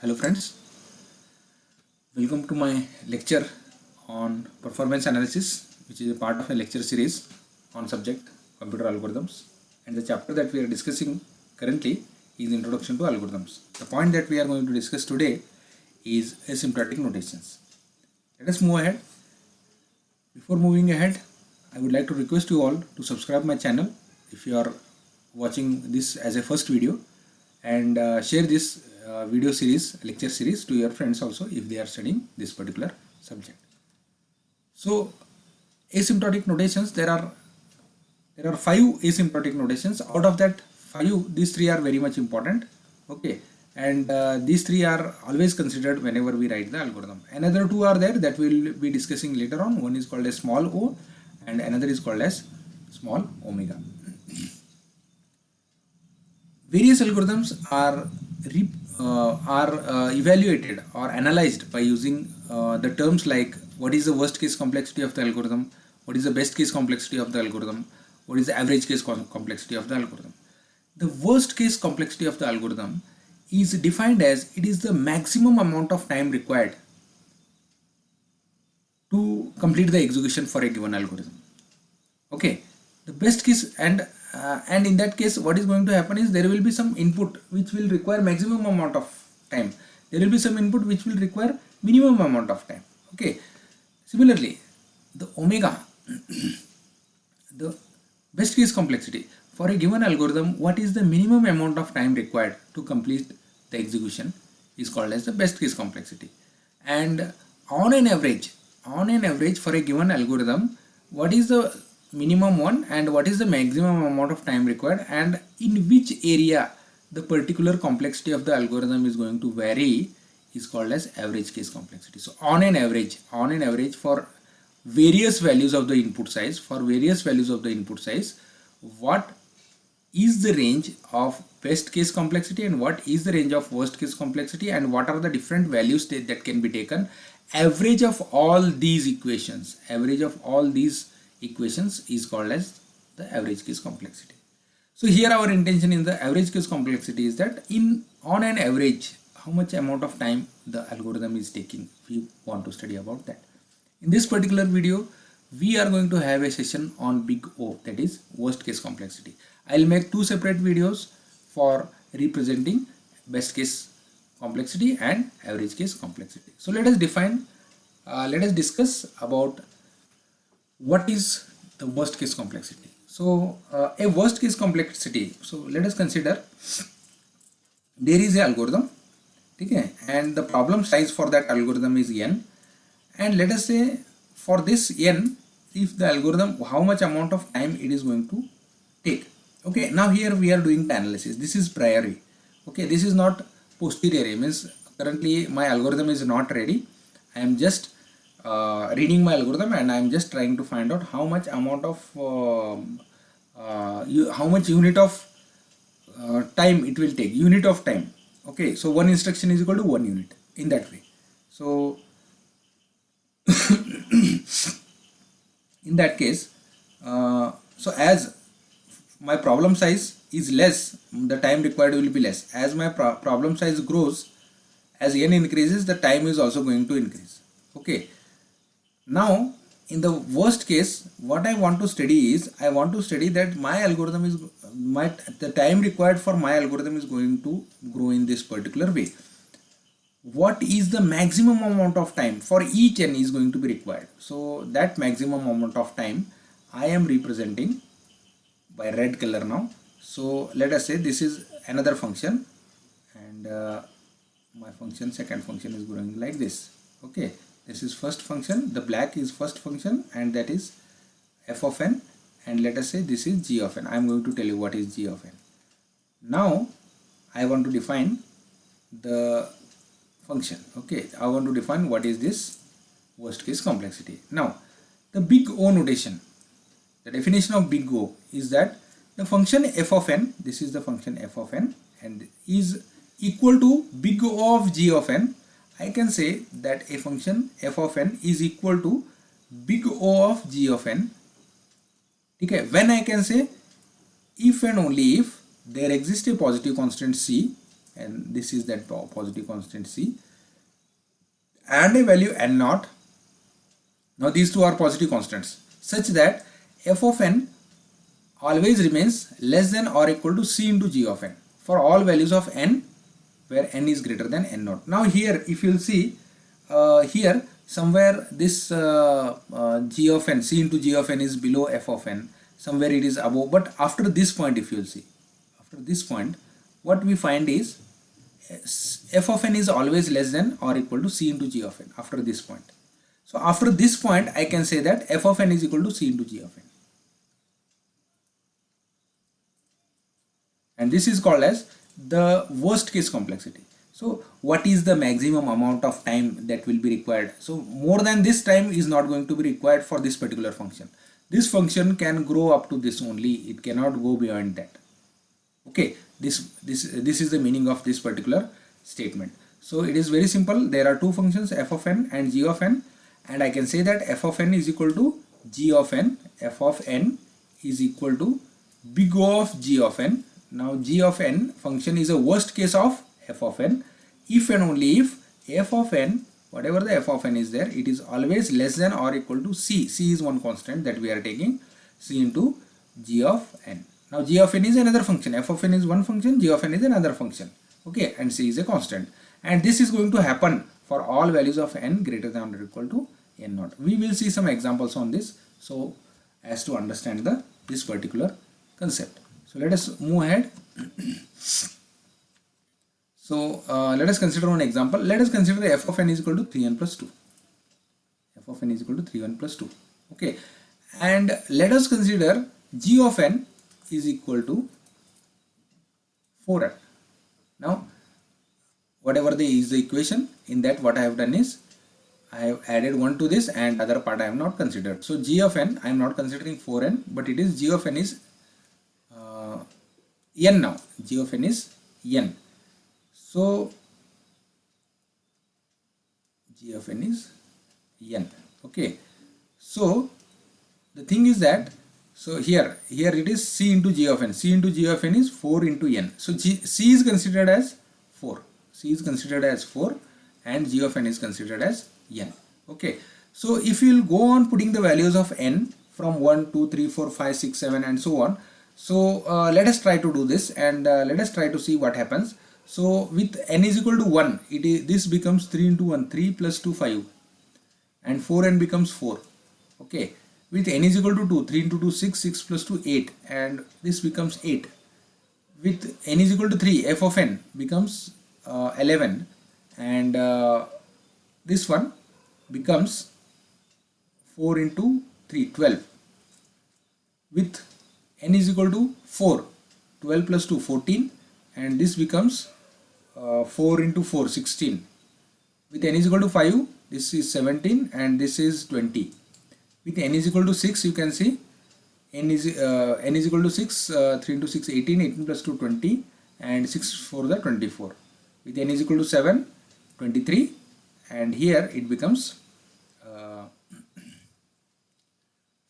Hello friends, welcome to my lecture on performance analysis, which is a part of a lecture series on subject computer algorithms, and the chapter that we are discussing currently is introduction to algorithms. The point that we are going to discuss today is asymptotic notations. Let us move ahead. Before moving ahead, I would like to request you all to subscribe my channel if you are watching this as a first video, and share this video series, lecture series, to your friends also if they are studying this particular subject. So asymptotic notations, there are 5 asymptotic notations. Out of that 5, these 3 are very much important. Okay, and these 3 are always considered whenever we write the algorithm. Another 2 are there that we will be discussing later on. One is called as small o and another is called as small omega. Various algorithms are evaluated or analyzed by using the terms like what is the worst case complexity of the algorithm, what is the best case complexity of the algorithm, what is the average case complexity of the algorithm. The worst case complexity of the algorithm is defined as it is the maximum amount of time required to complete the execution for a given algorithm. Okay, the best case, and in that case what is going to happen is there will be some input which will require maximum amount of time, there will be some input which will require minimum amount of time. Okay, similarly the omega the best case complexity for a given algorithm, what is the minimum amount of time required to complete the execution is called as the best case complexity. And on an average for a given algorithm, what is the minimum one and what is the maximum amount of time required, and in which area the particular complexity of the algorithm is going to vary is called as average case complexity. So on an average for various values of the input size, what is the range of best case complexity and what is the range of worst case complexity, and what are the different values that can be taken. Average of all these equations is called as the average case complexity. So here our intention in the average case complexity is that on an average how much amount of time the algorithm is taking. We want to study about that. In this particular video we are going to have a session on big O, that is worst case complexity. I'll make 2 separate videos for representing best case complexity and average case complexity. So let us discuss about what is the worst case complexity. So a worst case complexity, so let us consider there is an algorithm, okay, and the problem size for that algorithm is n, and let us say for this n, if the algorithm, how much amount of time it is going to take. Okay, now here we are doing the analysis. This is priori. Okay, this is not posteriori, means currently my algorithm is not ready. I am just reading my algorithm and I am just trying to find out how much amount of how much unit of time it will take, unit of time. Okay, so one instruction is equal to 1 unit, in that way. So in that case, so as my problem size is less, the time required will be less. As my problem size grows, as n increases, the time is also going to increase. Okay, now in the worst case, what I want to study is, I want to study that my algorithm is, the time required for my algorithm is going to grow in this particular way. What is the maximum amount of time for each n is going to be required. So that maximum amount of time I am representing by red color now. So let us say this is another function, and my function, second function, is growing like this. Okay, this is first function, the black is first function, and that is f of n, and let us say this is g of n. I am going to tell you what is g of n. Now I want to define the function. Okay, I want to define what is this worst case complexity. Now the big O notation, the definition of big O is that the function f of n, this is the function f of n, and is equal to big O of g of n. I can say that a function f of n is equal to big O of g of n. Okay, when I can say if and only if there exists a positive constant c and this is that positive constant c, and a value n naught. Now these two are positive constants such that f of n always remains less than or equal to c into g of n for all values of n where n is greater than n naught. Now here if you'll see here somewhere this g of n, c into g of n is below f of n, somewhere it is above, but after this point if you'll see, after this point what we find is f of n is always less than or equal to c into g of n after this point. So after this point I can say that f of n is equal to c into g of n, and this is called as the worst case complexity. So what is the maximum amount of time that will be required? So more than this time is not going to be required for this particular function. This function can grow up to this only, it cannot go beyond that. Okay, this is the meaning of this particular statement. So it is very simple. There are two functions, f of n and g of n, and I can say that f of n is equal to g of n. F of n is equal to big O of g of n. Now g of n function is a worst case of f of n if and only if f of n, whatever the f of n is there, it is always less than or equal to c. C is one constant that we are taking, c into g of n. Now g of n is another function, f of n is one function, g of n is another function, okay, and c is a constant, and this is going to happen for all values of n greater than or equal to n naught. We will see some examples on this so as to understand this particular concept. So let us move ahead. So let us consider one example. Let us consider f of n is equal to 3n plus 2. F of n is equal to 3n plus 2. Okay, and let us consider g of n is equal to 4n. Now whatever is the equation, in that what I have done is I have added 1 to this and other part I have not considered. So g of n I am not considering 4n, but it is g of n is n now. G of n is n. So g of n is n. Okay. So the thing is that, so here it is c into g of n. C into g of n is 4 into n. So c is considered as 4. C is considered as 4 and g of n is considered as n. Okay. So if you will go on putting the values of n from 1, 2, 3, 4, 5, 6, 7 and so on. So let us try to do this and let us try to see what happens. So with n is equal to 1, this becomes 3 into 1, 3 plus 2, 5, and 4n becomes 4. Okay. With n is equal to 2, 3 into 2, 6, 6 plus 2, 8, and this becomes 8. With n is equal to 3, f of n becomes 11, and this one becomes 4 into 3, 12. With n is equal to 4, 12 plus 2, 14, and this becomes 4 into 4, 16. With n is equal to 5, this is 17 and this is 20. With n is equal to 6, you can see n is equal to 6, 3 into 6, 18, 18 plus 2, 20, and 6 for the 24. With n is equal to 7, 23, and here it becomes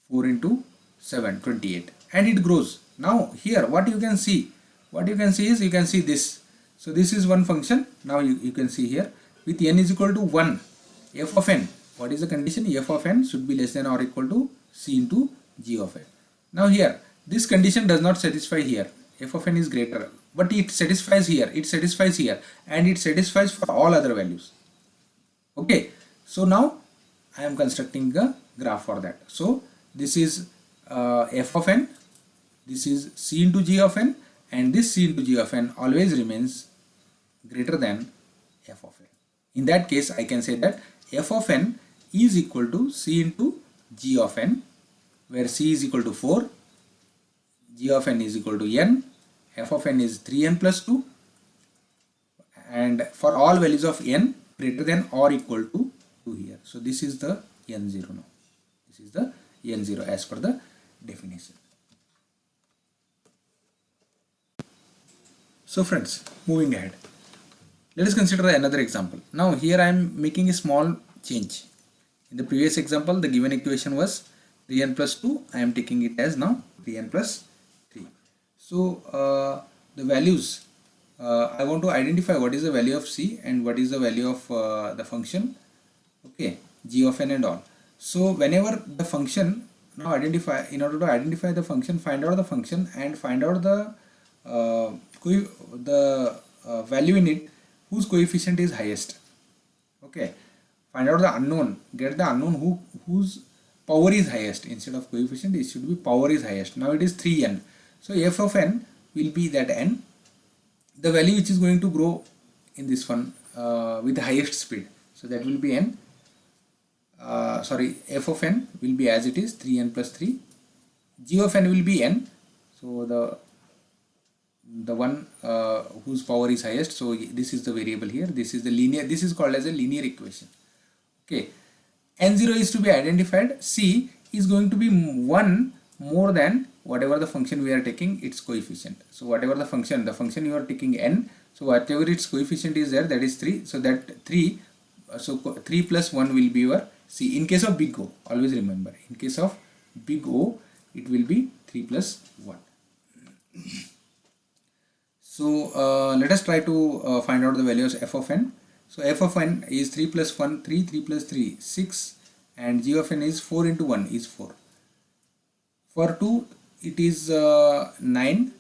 4 into 7, 28, and it grows. Now here what you can see is, you can see this. So this is one function. Now you can see here with n is equal to 1, f of n, what is the condition? F of n should be less than or equal to c into g of n. Now here this condition does not satisfy here, f of n is greater, but it satisfies here, and it satisfies for all other values. Okay, so now I am constructing a graph for that. So this is f of n, this is c into g of n, and this c into g of n always remains greater than f of n. In that case I can say that f of n is equal to c into g of n, where c is equal to 4, g of n is equal to n, f of n is 3n plus 2, and for all values of n greater than or equal to 2 here. So this is the n0 now. This is the n0 as per the definition. So friends, moving ahead, let us consider another example. Now here I am making a small change. In the previous example, the given equation was 3n plus 2. I am taking it as now 3n plus 3. So the values I want to identify what is the value of c and what is the value of the function, okay, g of n and all. So whenever the function, now identify, in order to identify the function, find out the function and find out the value in it whose coefficient is highest. Okay, find out the unknown, get the unknown whose power is highest. Instead of coefficient, it should be power is highest. Now it is 3n. So f of n will be that n, the value which is going to grow in this one with the highest speed. So that will be n. F of n will be as it is, 3n plus 3. G of n will be n. So the one whose power is highest. So this is the variable here. This is the linear. This is called as a linear equation. Okay. N0 is to be identified. C is going to be 1 more than whatever the function we are taking its coefficient. So whatever the function you are taking n. So whatever its coefficient is there, that is 3. So that 3. So 3 plus 1 will be your C. In case of big O, always remember, in case of big O, it will be 3 plus 1. So let us try to find out the values f of n. So f of n is 3 plus 1, 3, 3 plus 3, 6, and g of n is 4 into 1 is 4. For 2, it is 9,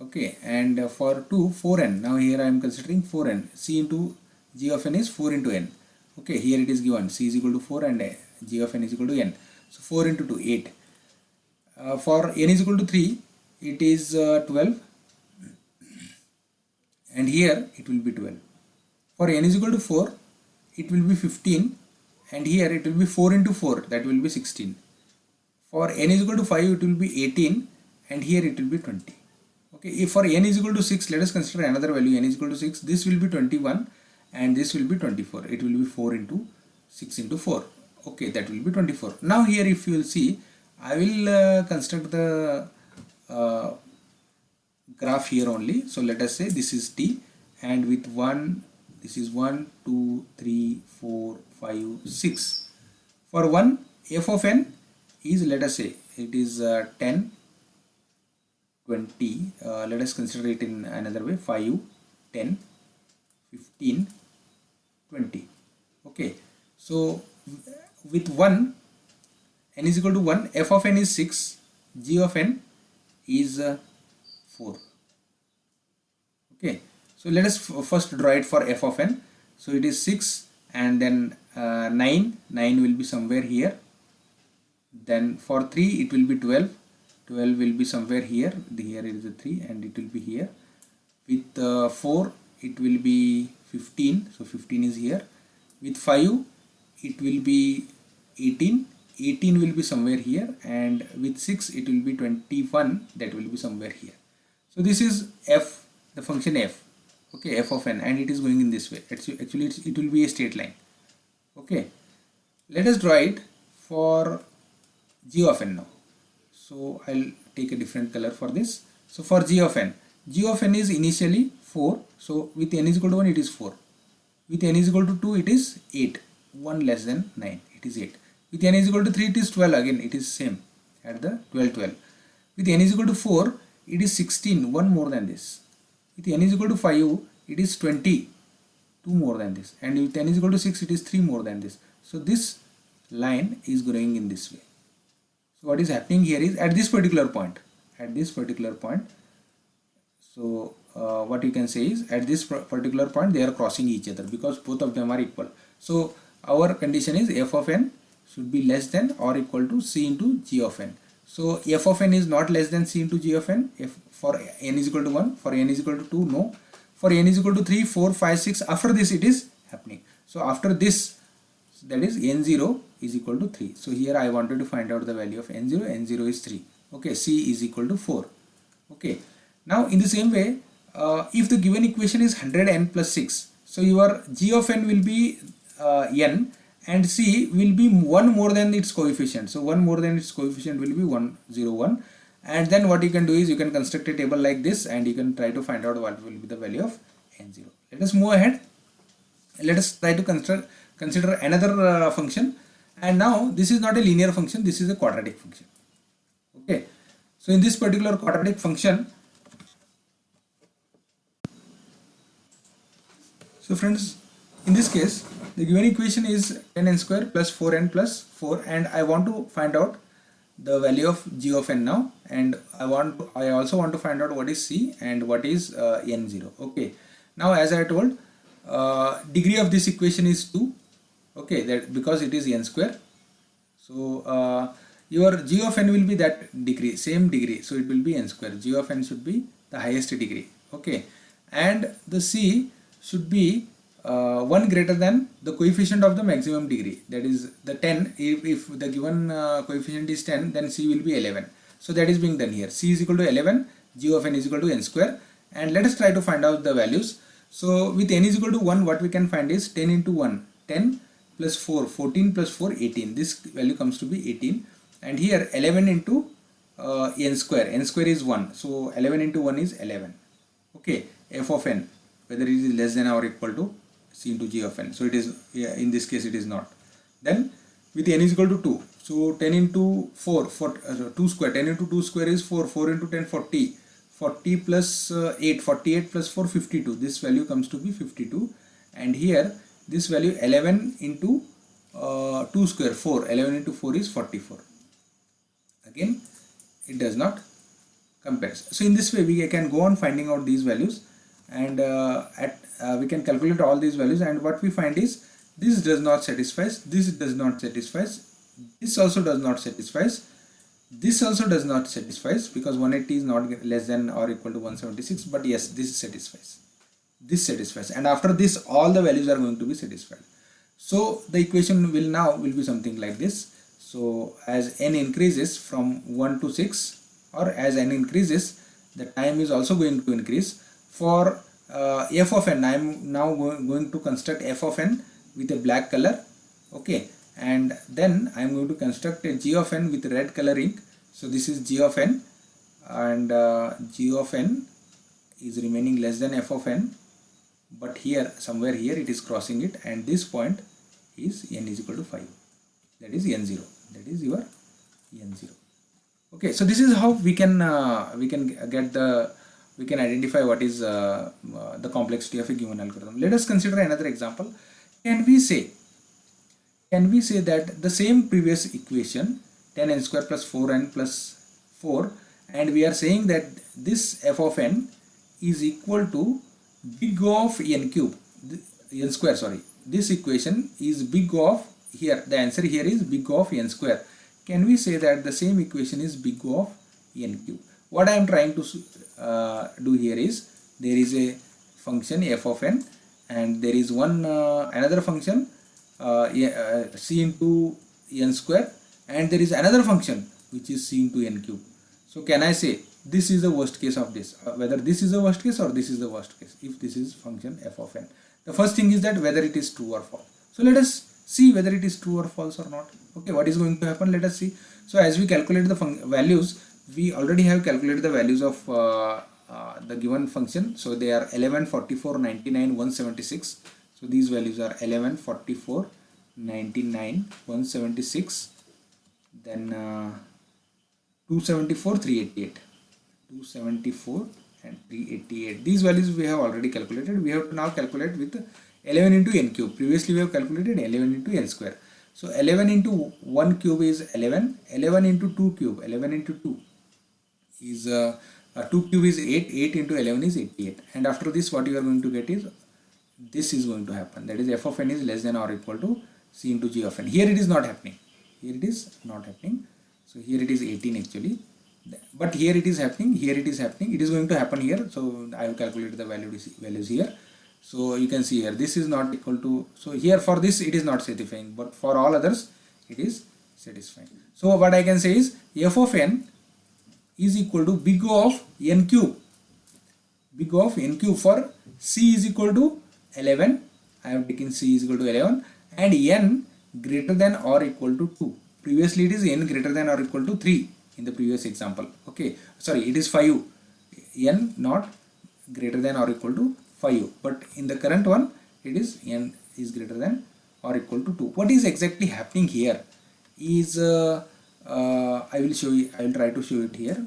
okay, and for 2, 4n. Now here I am considering 4n. C into g of n is 4 into n. Okay, here it is given c is equal to 4 and g of n is equal to n. So 4 into 2, 8. For n is equal to 3, it is 12, and here it will be 12. For n is equal to 4, it will be 15, and here it will be 4 into 4, that will be 16. For n is equal to 5, it will be 18, and here it will be 20. Okay, if for n is equal to 6, let us consider another value, n is equal to 6, this will be 21, and this will be 24. It will be 4 into 6 into 4. Okay, that will be 24. Now here if you will see, I will construct the graph here only. So let us say this is t, and with 1, this is 1, 2, 3, 4, 5, 6. For 1, f of n is, let us say, it is 10, 20, let us consider it in another way, 5, 10, 15, 20. Okay, so with 1, n is equal to 1, f of n is 6, g of n is 4. Okay, so let us first draw it for f of n. So it is 6, and then 9 will be somewhere here. Then for 3 it will be 12 will be somewhere here. Here is the 3 and it will be here. With 4 it will be 15, so 15 is here. With 5 it will be 18 will be somewhere here, and with 6 it will be 21, that will be somewhere here. So this is f, the function f, okay, f of n, and it is going in this way. Actually it will be a straight line. Okay, let us draw it for g of n now. So I'll take a different color for this. So for g of n is initially 4, so with n is equal to 1 it is 4. With n is equal to 2 it is 8, 1 less than 9, it is 8. With n is equal to 3 it is 12, again it is same at the 12. With n is equal to 4 it is 16, 1 more than this. With n is equal to 5 it is 20, 2 more than this, and with n is equal to 6 it is 3 more than this. So this line is growing in this way. So what is happening here is at this particular point, so what you can say is at this particular point they are crossing each other because both of them are equal. So our condition is f of n should be less than or equal to c into g of n. So f of n is not less than c into g of n if for n is equal to 1, for n is equal to 2, no. For n is equal to 3, 4, 5, 6, after this it is happening. So after this, that is n0 is equal to 3. So here I wanted to find out the value of n0. N0 is 3. Okay, c is equal to 4. Okay. Now in the same way, if the given equation is 100n plus 6, so your g of n will be n, and c will be 1 more than its coefficient. So 1 more than its coefficient will be 101. And then what you can do is you can construct a table like this, and you can try to find out what will be the value of n0. Let us move ahead. Let us try to consider another function. And now this is not a linear function, this is a quadratic function. Okay. So in this particular quadratic function, So friends, in this case, the given equation is 10n square plus 4n plus 4, and I want to find out the value of g of n now, and I also want to find out what is c and what is n0. Okay, now as I told, degree of this equation is 2. Okay, that because it is n square. So your g of n will be that degree, same degree, so it will be n square. G of n should be the highest degree. Okay, and the c should be 1 greater than the coefficient of the maximum degree, that is the 10. If the given coefficient is 10, then c will be 11. So that is being done here. C is equal to 11, g of n is equal to n square, and let us try to find out the values. So with n is equal to 1, what we can find is 10 into 1, 10 plus 4, 14 plus 4, 18. This value comes to be 18, and here 11 into n square is 1, so 11 into 1 is 11. Okay, f of n, whether it is less than or equal to c into g of n. So it is, in this case it is not. Then with n is equal to 2, so 10 into 4, 2 square, 10 into 2 square is 4, 4 into 10, 40, 40 plus 8, 48 plus 4, 52. This value comes to be 52, and here this value 11 into 2 square, 4, 11 into 4 is 44. Again, it does not compare. So in this way we can go on finding out these values, and we can calculate all these values, and what we find is this does not satisfy, this does not satisfy, this also does not satisfy, this also does not satisfy, because 180 is not less than or equal to 176, but yes, this satisfies, this satisfies, and after this all the values are going to be satisfied. So the equation will be something like this. So as n increases from 1 to 6, or as n increases, the time is also going to increase. For f of n, I am now going to construct f of n with a black color. Okay, and then I am going to construct a g of n with red color ink. So this is g of n, and g of n is remaining less than f of n, but here somewhere here it is crossing it, and this point is n is equal to 5, that is n0, that is your n0. Okay, so this is how we can identify what is the complexity of a given algorithm. Let us consider another example. Can we say that the same previous equation, 10n square plus 4n plus 4, and we are saying that this f of n is equal to big O of n cube, n square, sorry, this equation is big O of, here the answer here is big O of n square. Can we say that the same equation is big O of n cube? What I am trying to do here is, there is a function f of n, and there is one another function c into n square, and there is another function which is c into n cube. So can I say this is the worst case of this, whether this is the worst case or this is the worst case, if this is function f of n? The first thing is that whether it is true or false. So let us see whether it is true or false or not. Okay, what is going to happen? Let us see. So as we calculate the values, we already have calculated the values of the given function. So they are 11, 44, 99, 176. So these values are 11, 44, 99, 176, then 274, 388. 274 and 388. These values we have already calculated. We have to now calculate with 11 into n cube. Previously we have calculated 11 into n square. So 11 into 1 cube is 11. 11 into 2 cube, 11 into 2 is 2 cube is 8. 8 into 11 is 88. And after this, what you are going to get is, this is going to happen. That is f of n is less than or equal to c into g of n. Here it is not happening. Here it is not happening. So here it is 18 actually. But here it is happening. Here it is happening. It is going to happen here. So I have calculated the values here. So you can see here, this is not equal to, so here for this it is not satisfying, but for all others it is satisfying. So what I can say is f of n is equal to big O of n cube. Big O of n cube for c is equal to 11. I have taken c is equal to 11, and n greater than or equal to 2. Previously it is n greater than or equal to 3 in the previous example. Okay, sorry, it is 5. N not greater than or equal to 5, but in the current one it is n is greater than or equal to 2. What is exactly happening here is I will show you. I will try to show it here.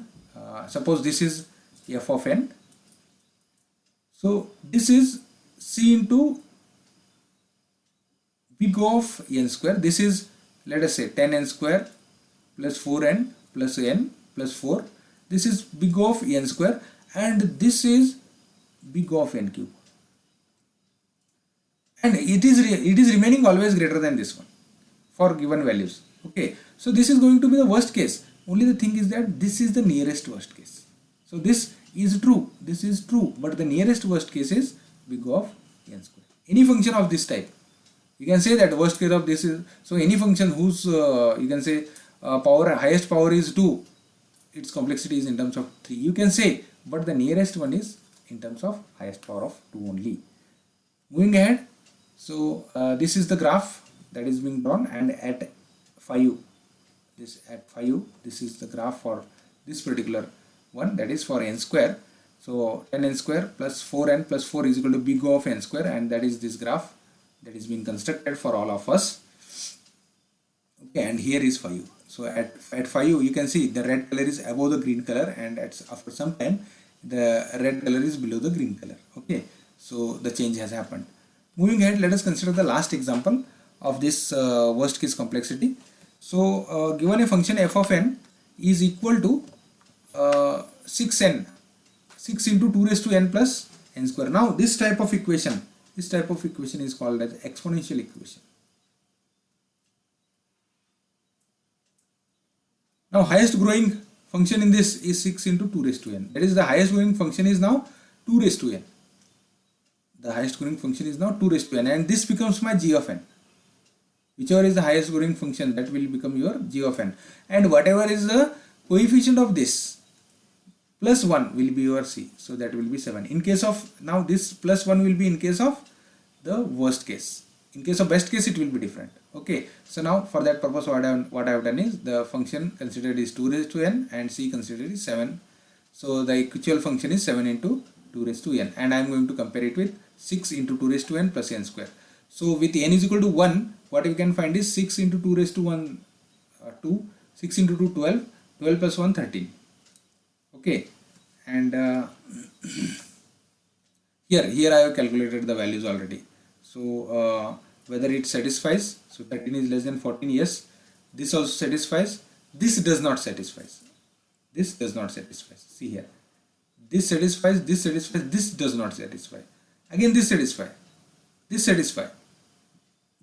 Suppose this is f of n. So this is c into big of n square. This is, let us say, 10n square plus 4n plus n plus 4. This is big of n square, and this is big of n cube, and it is remaining always greater than this one for given values. Okay, so this is going to be the worst case. Only the thing is that this is the nearest worst case. So this is true, this is true, but the nearest worst case is big of n square. Any function of this type, you can say that worst case of this is, so any function whose you can say highest power is 2, its complexity is in terms of 3, you can say, but the nearest one is in terms of highest power of 2 only. Moving ahead, so this is the graph that is being drawn, and at 5, this is the graph for this particular one, that is for n square. So 10n square plus 4n plus 4 is equal to big O of n square, and that is this graph that is being constructed for all of us. Okay, and here is 5. So at 5 you can see the red color is above the green color, and after some time the red color is below the green color. Okay, so the change has happened. Moving ahead, let us consider the last example of this worst case complexity. So given a function f of n is equal to 6n, 6 into 2 raised to n plus n square. Now this type of equation is called as exponential equation. Now highest growing function in this is 6 into 2 raised to n. That is, the highest growing function is now 2 raised to n. The highest growing function is now 2 raised to n, and this becomes my g of n. Whichever is the highest growing function, that will become your g of n, and whatever is the coefficient of this plus 1 will be your c, so that will be 7. In case of, now this plus 1 will be in case of the worst case. In case of best case, it will be different. Okay, so now for that purpose, what I have done is, the function considered is 2 raised to n and c considered is 7. So the actual function is 7 into 2 raised to n, and I am going to compare it with 6 into 2 raised to n plus n square. So with n is equal to 1, what we can find is 6 into 2 raised to 1 2, 6 into 2 12, 12 plus 1 13. Okay, and here I have calculated the values already. So whether it satisfies, so 13 is less than 14, yes. This also satisfies, this does not satisfy. This does not satisfy. See here, this satisfies, this satisfies, this does not satisfy. Again this satisfy, this satisfy,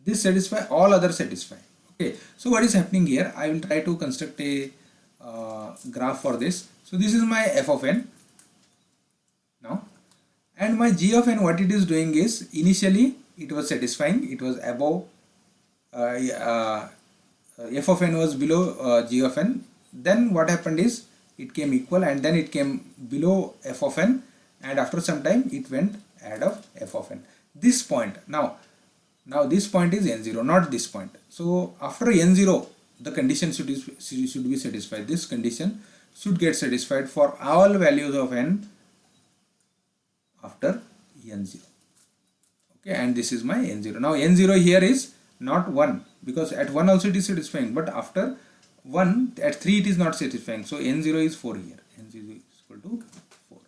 this satisfy, all other satisfy. Okay, so what is happening here, I will try to construct a graph for this. So this is my f of n now, and my g of n, what it is doing is, initially it was satisfying, it was above f of n was below g of n. Then what happened is, it came equal, and then it came below f of n, and after some time it went ahead of f of n. This point, now this point is n0, not this point. So after n0, the condition should be satisfied. This condition should get satisfied for all values of n after n0. Okay, and this is my n0. Now n0 here is not 1, because at 1 also it is satisfying, but after 1, at 3 it is not satisfying. So n0 is 4 here. n0 is equal to 4.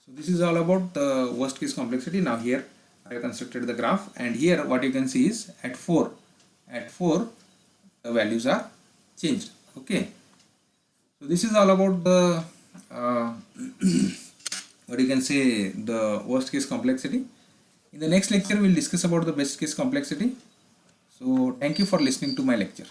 So this is all about the worst case complexity. Now here I have constructed the graph, and here what you can see is, at 4 the values are changed. Okay, so this is all about the what you can say, the worst case complexity. In the next lecture we will discuss about the best case complexity. So thank you for listening to my lecture.